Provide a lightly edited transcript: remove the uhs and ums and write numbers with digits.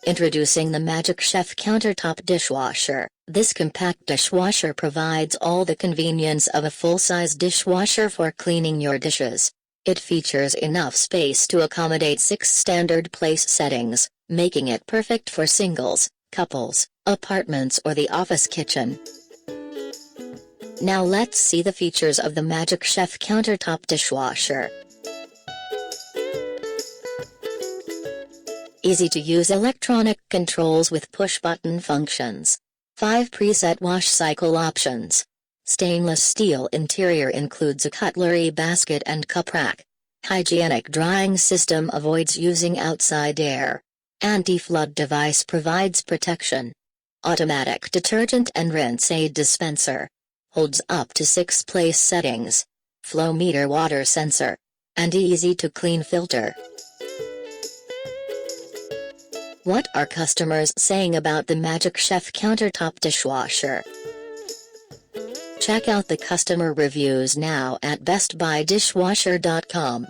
Introducing the Magic Chef Countertop Dishwasher. This compact dishwasher provides all the convenience of a full-size dishwasher for cleaning your dishes. It features enough space to accommodate 6 standard place settings, making it perfect for singles, couples, apartments or the office kitchen. Now let's see the features of the Magic Chef Countertop Dishwasher. Easy-to-use electronic controls with push-button functions. 5 preset wash cycle options. Stainless steel interior includes a cutlery basket and cup rack. Hygienic drying system avoids using outside air. Anti-flood device provides protection. Automatic detergent and rinse aid dispenser. Holds up to 6 place settings. Flowmeter water sensor. And easy-to-clean filter. What are customers saying about the Magic Chef Countertop Dishwasher? Check out the customer reviews now at bestbuydishwasher.com.